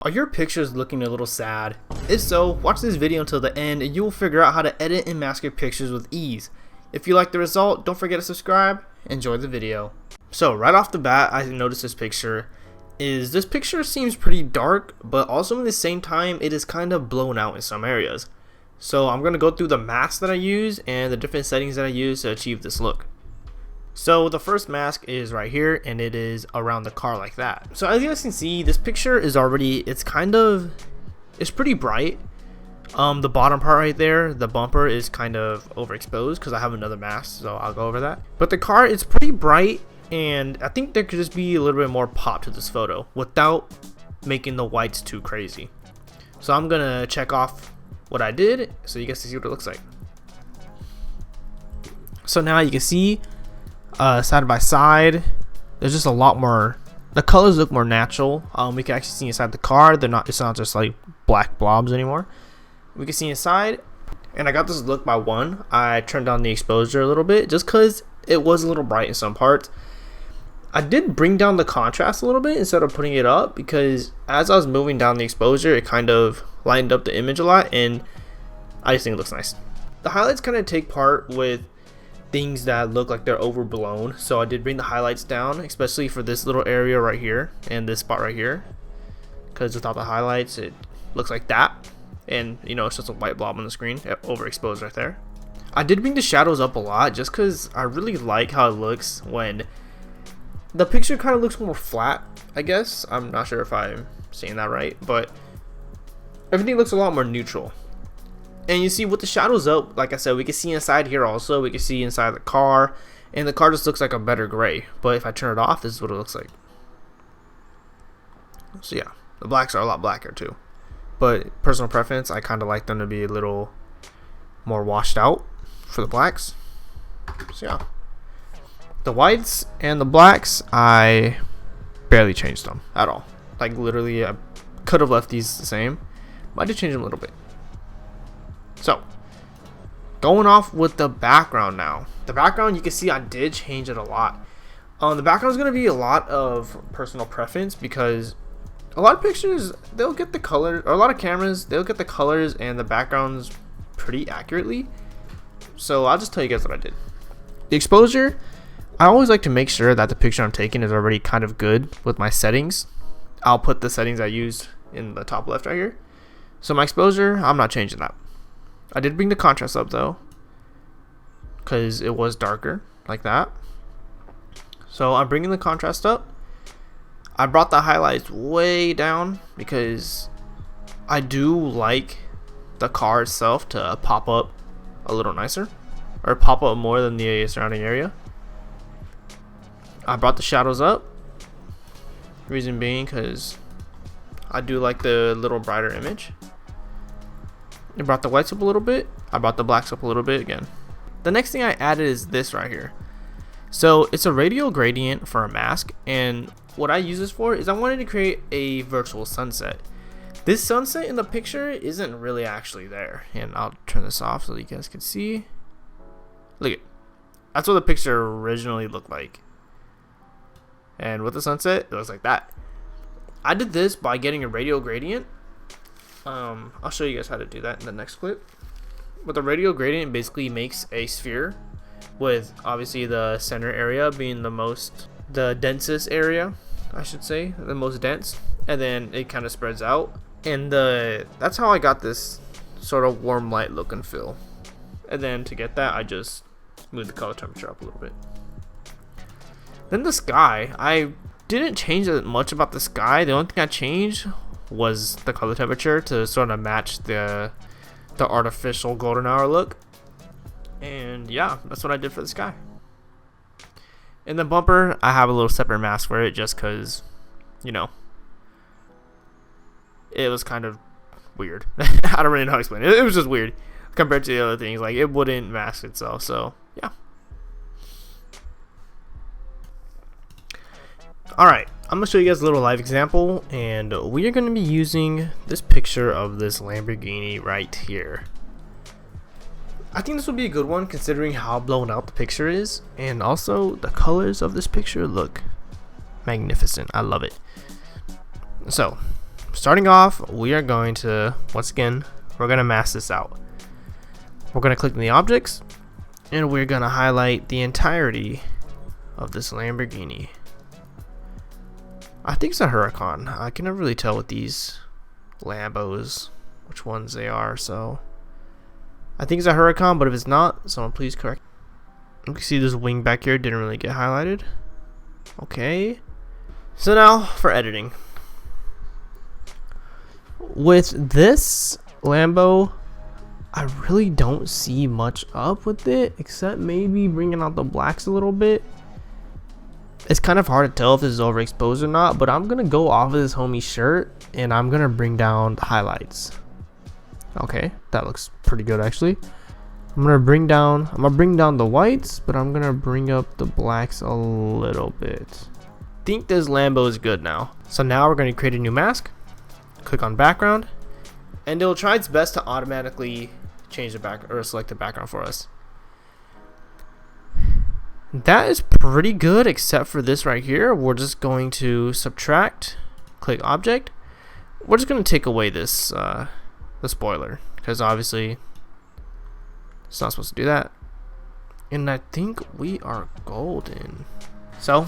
Are your pictures looking a little sad? If so, watch this video until the end and you will figure out how to edit and mask your pictures with ease. If you like the result, don't forget to subscribe. Enjoy the video. So right off the bat, I noticed this picture seems pretty dark, but also at the same time it is kind of blown out in some areas. So I'm going to go through the mask that I use and the different settings that I use to achieve this look. So the first mask is right here, and it is around the car like that. So as you guys can see, this picture is it's pretty bright. The bottom part right there, the bumper, is kind of overexposed because I have another mask, so I'll go over that. But the car is pretty bright, and I think there could just be a little bit more pop to this photo without making the whites too crazy. So I'm gonna check off what I did so you guys can see what it looks like. So now you can see side by side, there's just a lot more. The colors look more natural. We can actually see inside the car. It's not just like black blobs anymore. We can see inside, and I got this look by one. I turned down the exposure a little bit just because it was a little bright in some parts. I did bring down the contrast a little bit instead of putting it up because as I was moving down the exposure, it kind of lightened up the image a lot, and I just think it looks nice. The highlights kind of take part with things that look like they're overblown, so I did bring the highlights down, especially for this little area right here and this spot right here, because without the highlights it looks like that, and you know, it's just a white blob on the screen, overexposed right there. I did bring the shadows up a lot just because I really like how it looks when the picture kind of looks more flat, I guess. I'm not sure if I'm saying that right, but everything looks a lot more neutral. And you see with the shadows up, like I said, we can see inside here also. We can see inside the car, and the car just looks like a better gray. But if I turn it off, this is what it looks like. So yeah, the blacks are a lot blacker too. But personal preference, I kind of like them to be a little more washed out for the blacks. So yeah, the whites and the blacks, I barely changed them at all. Like literally, I could have left these the same, but I did change them a little bit. So, going off with the background now. The background, you can see I did change it a lot. The background is going to be a lot of personal preference because a lot of pictures, they'll get the color, or a lot of cameras, they'll get the colors and the backgrounds pretty accurately. So, I'll just tell you guys what I did. The exposure, I always like to make sure that the picture I'm taking is already kind of good with my settings. I'll put the settings I used in the top left right here. So, my exposure, I'm not changing that. I did bring the contrast up though, because it was darker like that. So I'm bringing the contrast up. I brought the highlights way down because I do like the car itself to pop up a little nicer, or pop up more than the surrounding area. I brought the shadows up, reason being because I do like the little brighter image. I brought the whites up a little bit. I brought the blacks up a little bit again. The next thing I added is this right here. So it's a radial gradient for a mask, and what I use this for is I wanted to create a virtual sunset. This sunset in the picture isn't really actually there, and I'll turn this off so you guys can see. Look at, that's what the picture originally looked like, and with the sunset it looks like that. I did this by getting a radial gradient. I'll show you guys how to do that in the next clip. But the radial gradient basically makes a sphere with obviously the center area being the densest area, I should say, the most dense, and then it kind of spreads out. And that's how I got this sort of warm light look and feel. And then to get that, I just moved the color temperature up a little bit. Then the sky, I didn't change much about the sky. The only thing I changed was the color temperature to sort of match the artificial golden hour look. And yeah, that's what I did for the sky. In the bumper, I have a little separate mask for it just because, you know, it was kind of weird. I don't really know how to explain it. It was just weird compared to the other things. Like, it wouldn't mask itself, so yeah. Alright, I'm going to show you guys a little live example, and we are going to be using this picture of this Lamborghini right here. I think this will be a good one considering how blown out the picture is, and also the colors of this picture look magnificent. I love it. So starting off, we are going to, once again, we're going to mask this out. We're going to click on the objects, and we're going to highlight the entirety of this Lamborghini. I think it's a Huracan. I can never really tell with these Lambos which ones they are, so I think it's a Huracan, but if it's not, someone please correct. You can see this wing back here didn't really get highlighted. Okay, so now for editing. With this Lambo, I really don't see much up with it, except maybe bringing out the blacks a little bit. It's kind of hard to tell if this is overexposed or not, but I'm gonna go off of this homie shirt and I'm gonna bring down the highlights. Okay, that looks pretty good actually. I'm gonna bring down the whites, but I'm gonna bring up the blacks a little bit. I think this Lambo is good now. So now we're gonna create a new mask. Click on background, and it'll try its best to automatically change the back or select the background for us. That is pretty good, except for this right here. We're just going to subtract, click object. We're just going to take away this the spoiler, because obviously it's not supposed to do that. And I think we are golden. So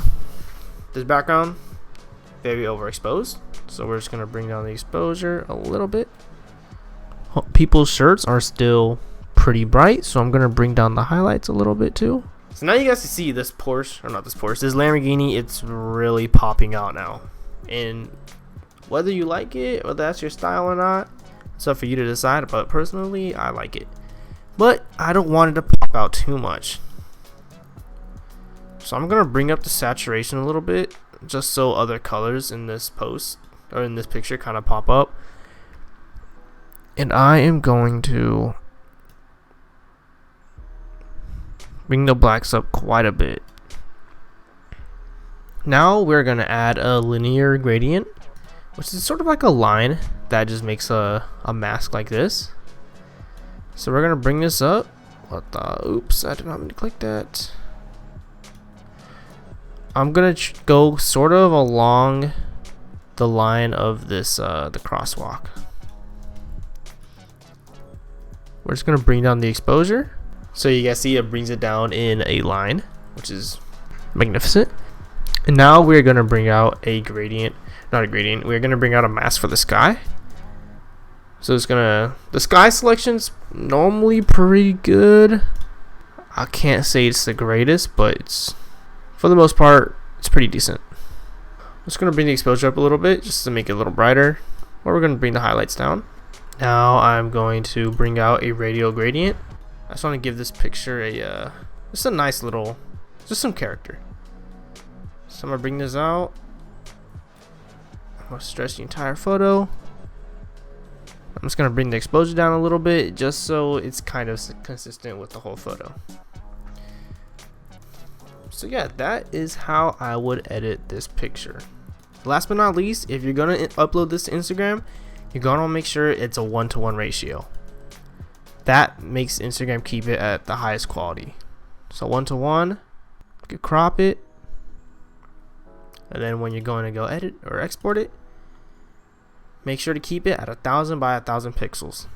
this background very overexposed, so we're just going to bring down the exposure a little bit. People's shirts are still pretty bright, so I'm going to bring down the highlights a little bit too. So now you guys can see this Porsche, or not this Porsche, this Lamborghini, it's really popping out now. And whether you like it, whether that's your style or not, it's up for you to decide, but personally, I like it. But I don't want it to pop out too much. So I'm going to bring up the saturation a little bit, just so other colors in this post, or in this picture, kind of pop up. And I am going to bring the blacks up quite a bit. Now we're going to add a linear gradient, which is sort of like a line that just makes a mask like this. So we're going to bring this up. Oops, I did not mean to click that. I'm going to go sort of along the line of this, the crosswalk. We're just going to bring down the exposure. So you guys see it brings it down in a line, which is magnificent. And now we're going to bring out a gradient, not a gradient, we're going to bring out a mask for the sky. So it's the sky selection's normally pretty good. I can't say it's the greatest, but it's, for the most part, it's pretty decent. I'm just going to bring the exposure up a little bit just to make it a little brighter. Or we're going to bring the highlights down. Now I'm going to bring out a radial gradient. I just want to give this picture a just a nice little, just some character. So I'm gonna bring this out. I'm gonna stretch the entire photo. I'm just gonna bring the exposure down a little bit, just so it's kind of consistent with the whole photo. So yeah, that is how I would edit this picture. Last but not least, if you're gonna upload this to Instagram, you're gonna make sure it's a 1-to-1 ratio. That makes Instagram keep it at the highest quality. So 1-to-1, you can crop it, and then when you're going to go edit or export it, make sure to keep it at 1000 by 1000 pixels.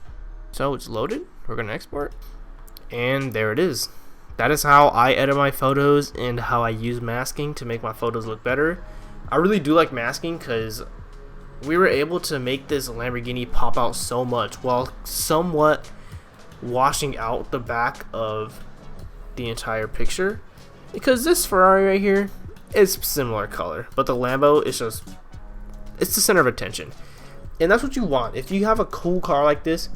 So it's loaded, we're going to export, and there it is. That is how I edit my photos and how I use masking to make my photos look better. I really do like masking because we were able to make this Lamborghini pop out so much while somewhat washing out the back of the entire picture, because this Ferrari right here is similar color, but the Lambo is just, it's the center of attention, and that's what you want. If you have a cool car like this,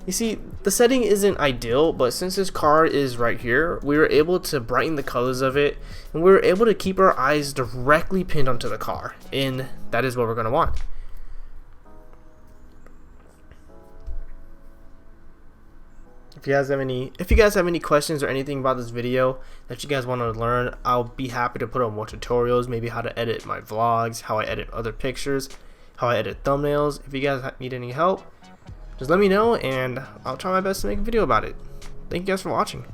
you see the setting isn't ideal, but since this car is right here, we were able to brighten the colors of it, and we were able to keep our eyes directly pinned onto the car, and that is what we're going to want. If you guys have any questions or anything about this video that you guys want to learn, I'll be happy to put up more tutorials, maybe how to edit my vlogs, how I edit other pictures, how I edit thumbnails. If you guys need any help, just let me know and I'll try my best to make a video about it. Thank you guys for watching.